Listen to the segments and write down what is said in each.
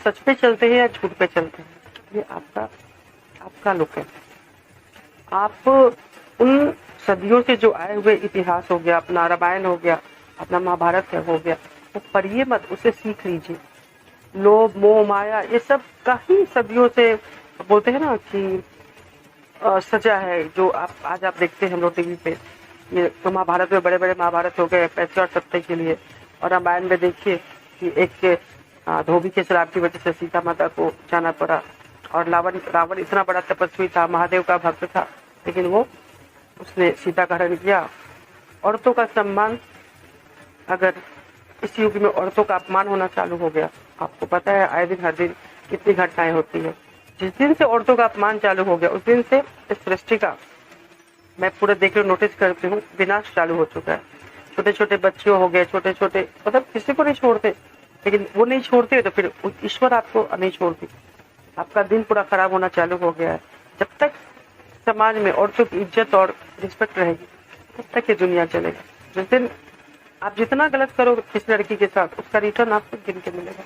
सच पे चलते हैं या झूठ पे चलते हैं, ये आपका आपका लुक है। आप उन सदियों से जो आए हुए इतिहास हो गया, अपना रामायण हो गया, अपना महाभारत हो गया, वो पढ़िए मत, उसे सीख लीजिए। लोभ मोह माया ये सब काफी सदियों से बोलते हैं ना कि सजा है, जो आज आप देखते हैं हम लोग टीवी पे, ये तो महाभारत में बड़े बड़े महाभारत हो गए पैसे और सत्ते के लिए, और रामायण में देखिए कि एक धोबी के शराब की वजह से सीता माता को जाना पड़ा, और रावण इतना बड़ा तपस्वी था, महादेव का भक्त था, लेकिन वो उसने सीता का हरण किया। औरतों का सम्मान, अगर इस युग में औरतों का अपमान होना चालू हो गया, आपको पता है आए दिन हर दिन कितनी घटनाएं होती है। जिस दिन से औरतों का अपमान चालू हो गया, उस दिन से इस सृष्टि का, मैं पूरे देख रही नोटिस करती हूँ, विनाश चालू हो चुका है। छोटे छोटे बच्चे हो गए, छोटे छोटे मतलब किसी को नहीं छोड़ते, लेकिन वो नहीं छोड़ते तो फिर ईश्वर आपको नहीं छोड़ती, आपका दिन पूरा खराब होना चालू हो गया है। जब तक समाज में औरतों की इज्जत और रिस्पेक्ट रहेगी, तब तक ये दुनिया चलेगी। जिस दिन आप जितना गलत करोगे किसी लड़की के साथ, उसका रिटर्न आपको गिन के मिलेगा,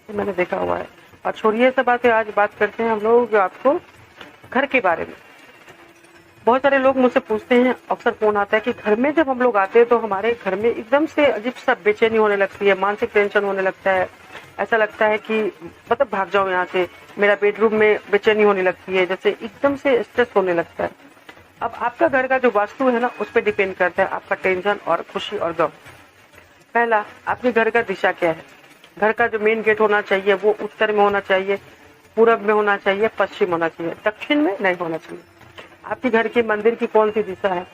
ये मैंने देखा हुआ है। और छोड़िए सब बातें, आज बात करते हैं हम लोग आपको घर के बारे में। बहुत सारे लोग मुझसे पूछते हैं, अक्सर फोन आता है कि घर में जब हम लोग आते हैं तो हमारे घर में एकदम से अजीब सा बेचैनी होने लगती है, मानसिक टेंशन होने लगता है, ऐसा लगता है कि मतलब भाग जाओ यहाँ से, मेरा बेडरूम में बेचैनी होने लगती है, जैसे एकदम से स्ट्रेस होने लगता है। अब आपका घर का जो वास्तु है ना, उस पर डिपेंड करता है आपका टेंशन और खुशी और गम। पहला, आपके घर का दिशा क्या है। घर का जो मेन गेट होना चाहिए वो उत्तर में होना चाहिए, पूरब में होना चाहिए, पश्चिम होना चाहिए, दक्षिण में नहीं होना चाहिए। आपके घर की मंदिर की कौन सी दिशा है,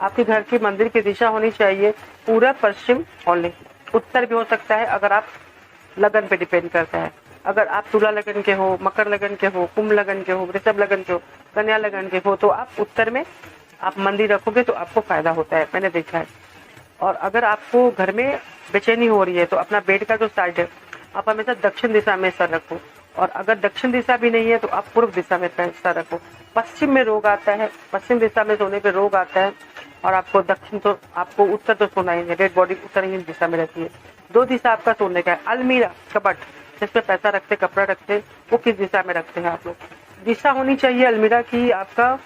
आपके घर की मंदिर की दिशा होनी चाहिए पूरब पश्चिम ओनली। उत्तर भी हो सकता है, अगर आप लगन पे डिपेंड करता है। अगर आप तुला लगन के हो, मकर लगन के हो, कुंभ लगन के हो, वृषभ लगन के हो, कन्या लगन के हो, तो आप उत्तर में आप मंदिर रखोगे तो आपको फायदा होता है, मैंने देखा है। और अगर आपको घर में बेचैनी हो रही है तो अपना बेड का जो साइड है, आप हमेशा दक्षिण दिशा में सर रखो, और अगर दक्षिण दिशा भी नहीं है तो आप पूर्व दिशा में सर रखो। पश्चिम में रोग आता है, पश्चिम दिशा में सोने पे रोग आता है, और आपको दक्षिण तो आपको उत्तर तो सोना ही है, डेड बॉडी उत्तर ही दिशा में रहती है। दो दिशा आपका सोने का है। अलमीरा कबट जिसमें पैसा रखते, कपड़ा रखते, वो किस दिशा में रखते हैं आप लोग। दिशा होनी चाहिए अलमीरा की आपका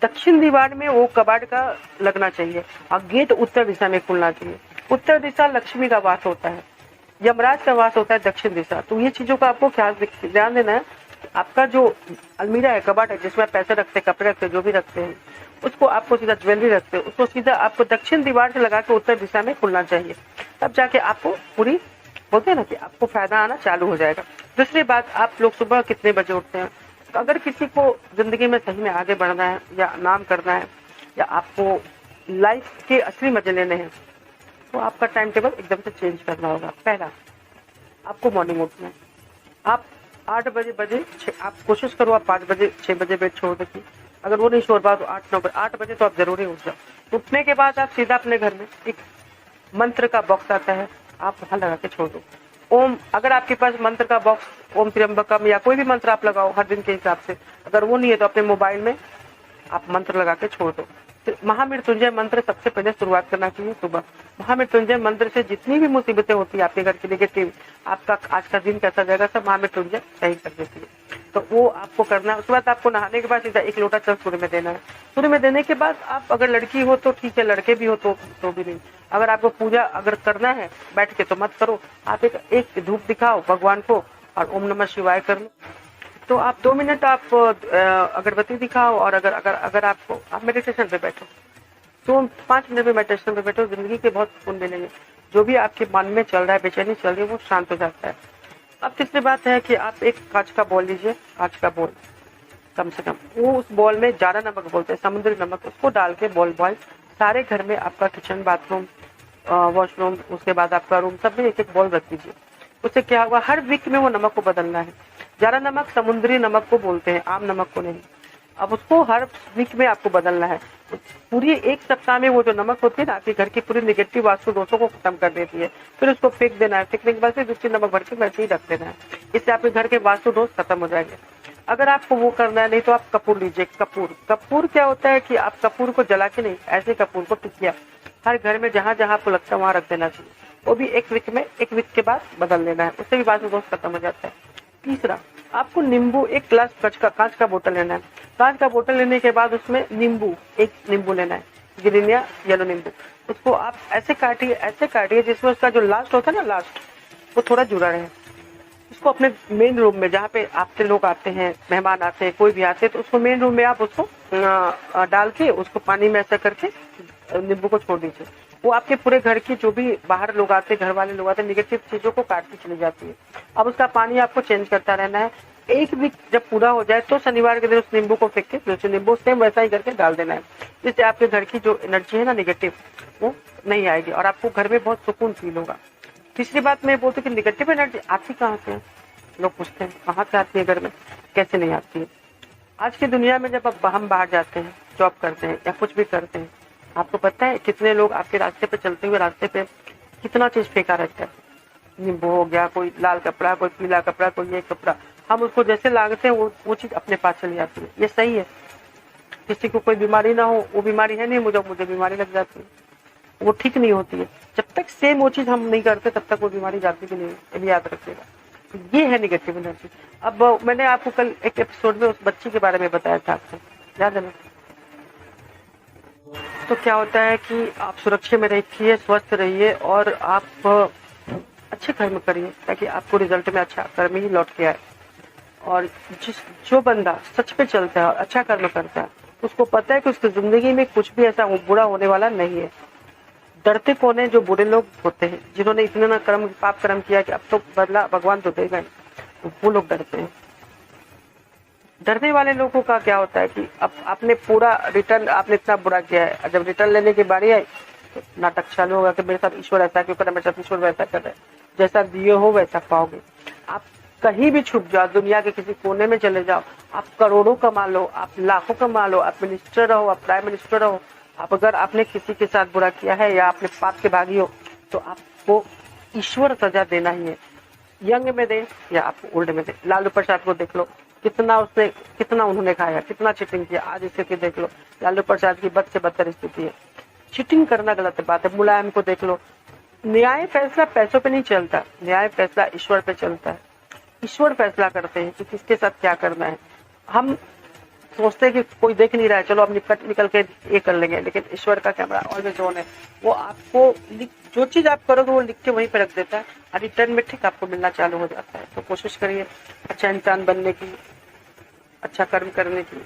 दक्षिण दीवार में, वो कबाड़ का लगना चाहिए, और गेट उत्तर दिशा में खुलना चाहिए। उत्तर दिशा लक्ष्मी का वास होता है, यमराज का वास होता है दक्षिण दिशा। तो ये चीजों का आपको ध्यान देना है। आपका जो अलमीरा है, कबाड़ है, जिसमें पैसे रखते, कपड़े रखते, जो भी रखते हैं, उसको आपको सीधा ज्वेलरी रखते हैं, उसको सीधा आपको दक्षिण दीवार से लगा के उत्तर दिशा में खुलना चाहिए, तब जाके आपको पूरी बोलते हैं ना कि आपको फायदा आना चालू हो जाएगा। दूसरी बात, आप लोग सुबह कितने बजे उठते हैं। तो अगर किसी को जिंदगी में सही में आगे बढ़ना है या नाम करना है या आपको लाइफ के असली मजे लेने हैं, तो आपका टाइम टेबल एकदम से चेंज करना होगा। पहला, आपको मॉर्निंग उठना है। आप 8 बजे आप कोशिश करो आप 5 बजे 6 बजे बेड छोड़ देखिए। अगर वो नहीं छोड़ पा तो 8 बजे तो आप जरूरी उठ जाओ। उठने के बाद आप सीधा अपने घर में एक मंत्र का बॉक्स आता है, आप वहां लगा के छोड़ दो। ओम, अगर आपके पास मंत्र का बॉक्स ओम त्र्यंबकम या कोई भी मंत्र आप लगाओ हर दिन के हिसाब से, अगर वो नहीं है तो अपने मोबाइल में आप मंत्र लगा के छोड़ दो। फिर महामृत्युंजय मंत्र सबसे पहले शुरुआत करना चाहिए सुबह। महामृत्युंजय मंत्र से जितनी भी मुसीबतें होती है आपके घर की नेगेटिव, आपका आज का दिन कैसा जाएगा, सब महामृत्युंजय सही कर देती है। तो वो आपको करना है। उसके बाद आपको नहाने के बाद सीधा 1 लोटा जल सूर्य में देना है। सूर्य में देने के बाद आप अगर लड़की हो तो ठीक है, लड़के भी हो तो भी नहीं। अगर आपको पूजा अगर करना है बैठ के तो मत करो, आप एक धूप दिखाओ भगवान को और ओम नमः शिवाय कर लो। तो आप 2 मिनट आप अगरबत्ती दिखाओ, और अगर आपको आप मेडिटेशन पे बैठो तो 5 मिनट में मेडिटेशन पे बैठो, जिंदगी के बहुत सुकून मिलेंगे। जो भी आपके मन में चल रहा है, बेचैनी चल रही है, वो शांत हो जाता है। अब तीसरी बात है कि आप एक कांच का बॉल लीजिए, कांच का बॉल कम से कम, वो उस बॉल में जारा नमक बोलते हैं, समुद्री नमक, उसको डाल के बॉल सारे घर में आपका किचन, बाथरूम, वॉशरूम, उसके बाद आपका रूम, सब में एक बॉल रख दीजिए। उससे क्या होगा, हर वीक में वो नमक को बदलना है। जारा नमक समुद्री नमक को बोलते हैं, आम नमक को नहीं। अब उसको हर वीक में आपको बदलना है। पूरी 1 सप्ताह में वो जो नमक होती है ना, आपके घर की पूरी नेगेटिव वास्तु दोषों को खत्म कर देती है। फिर उसको फेंक देना है, फेंकने के बाद फिर दूसरी नमक भर के वैसे ही रख देना है। इससे आपके घर के वास्तु दोष खत्म हो जाएंगे। अगर आपको वो करना है, नहीं तो आप कपूर लीजिए। कपूर क्या होता है कि आप कपूर को जला के नहीं, ऐसे कपूर को टिकिया हर घर में जहां जहां आपको लगता है वहां रख देना चाहिए। वो भी 1 वीक के बाद बदल लेना है, उससे भी वास्तु दोष खत्म हो जाता है। तीसरा, आपको नींबू, एक ग्लास कांच का बोतल लेना है। कांच का बोतल लेने के बाद उसमें नींबू, एक नींबू लेना है, ग्रीन या येलो नींबू। उसको आप ऐसे काटिए जिसमें उसका जो लास्ट होता है ना, लास्ट वो थोड़ा जुड़ा रहे। उसको अपने मेन रूम में, जहाँ पे आपके लोग आते हैं, मेहमान आते हैं, कोई भी आते हैं, तो उसको मेन रूम में आप उसको डाल के उसको पानी में ऐसा करके नींबू को छोड़ दीजिए। वो आपके पूरे घर की जो भी बाहर लोग आते हैं, घर वाले लोग आते हैं, निगेटिव चीजों को काटती चली जाती है। अब उसका पानी आपको चेंज करता रहना है। एक वीक जब पूरा हो जाए तो शनिवार के दिन उस नींबू को फेंक के दूसरे नींबू सेम वैसा ही करके डाल देना है। जिससे आपके घर की जो एनर्जी है ना निगेटिव, वो नहीं आएगी और आपको घर में बहुत सुकून फील होगा। तीसरी बात मैं बोलती हूँ कि निगेटिव एनर्जी आती कहाँ से है? लोग पूछते हैं कहाँ से आती है घर में, कैसे नहीं आती है। आज की दुनिया में जब हम बाहर जाते हैं, जॉब करते हैं या कुछ भी करते हैं, आपको पता है कितने लोग आपके रास्ते पे चलते हुए रास्ते पे कितना चीज फेंका रहता है। नींबू हो गया, कोई लाल कपड़ा, कोई पीला कपड़ा, कोई ये कपड़ा, हम उसको जैसे लागते हैं वो चीज अपने पास चली जाती है। ये सही है? किसी को कोई बीमारी ना हो, वो बीमारी है नहीं, मुझे बीमारी लग जाती है, वो ठीक नहीं होती है। जब तक सेम वो चीज हम नहीं करते तब तक वो बीमारी जाती भी नहीं है, ये भी याद रखिएगा। ये है निगेटिव एनर्जी। अब मैंने आपको कल एक एपिसोड में उस बच्ची के बारे में बताया था, आपको याद है ना? तो क्या होता है कि आप सुरक्षा में रहिए, स्वस्थ रहिए और आप अच्छे कर्म करिए ताकि आपको रिजल्ट में अच्छा कर्म ही लौट के आए। और जो बंदा सच पे चलता है और अच्छा कर्म करता है, उसको पता है कि उसकी जिंदगी में कुछ भी ऐसा बुरा होने वाला नहीं है। डरते कौन है? जो बुरे लोग होते हैं, जिन्होंने इतना ना पाप कर्म किया कि अब तो बदला भगवान तो देगा ही, तो वो लोग डरते हैं। डरने वाले लोगों का क्या होता है कि अब आपने पूरा रिटर्न, आपने इतना बुरा किया है, जब रिटर्न लेने की बारी आई तो नाटक चालू होगा कि मेरे साथ ईश्वर ऐसा क्यों कर रहा है, मेरे साथ ईश्वर वैसा कर रहा है। जैसा दिए हो वैसा पाओगे। आप कहीं भी छुप जाओ, दुनिया के किसी कोने में चले जाओ, आप करोड़ों कमा लो, आप लाखों कमा लो, आप मिनिस्टर रहो, आप प्राइम मिनिस्टर रहो, आप अगर आपने किसी के साथ बुरा किया है या आपने पाप के भागी हो तो आपको ईश्वर सजा देना ही है। यंग में दे या आपको ओल्ड में दे। लालू प्रसाद को देख लो, कितना उन्होंने खाया, कितना चीटिंग किया। आज स्थिति देख लो, लालू प्रसाद की बद से बदतर स्थिति है। चीटिंग करना गलत बात है। मुलायम को देख लो, न्याय फैसला पैसों पे नहीं चलता, न्याय फैसला ईश्वर पे चलता है। ईश्वर फैसला करते हैं कि किसके साथ क्या करना है। हम सोचते हैं कि कोई देख नहीं रहा है, चलो अब निकल के ये कर लेंगे, लेकिन ईश्वर का कैमरा ऑलवेज ऑन है। वो आपको जो चीज आप करोगे वो लिख के वहीं पे रख देता है और रिटर्न में ठीक आपको मिलना चालू हो जाता है। तो कोशिश करिए अच्छा इंसान बनने की, अच्छा कर्म करने की।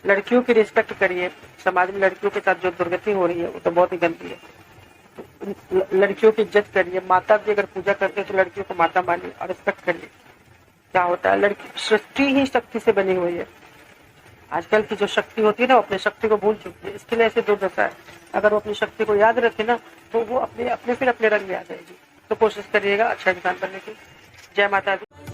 लड़कियों की रिस्पेक्ट करिए। समाज में लड़कियों के साथ जो दुर्गति हो रही है वो तो बहुत ही गंदी है। लड़कियों की इज्जत करिए। माता की अगर पूजा करते हैं तो लड़कियों को माता मानिए और रिस्पेक्ट करिए। क्या होता है, लड़की सृष्टि ही शक्ति से बनी हुई है। आजकल की जो शक्ति होती है ना, वो अपनी शक्ति को भूल चुकी है। इसके लिए ऐसे दुर्दशा है। अगर वो अपनी शक्ति को याद रखे ना तो वो अपने रंग में आ जाएगी। तो कोशिश करिएगा अच्छा इंसान बनने की। जय माता दी।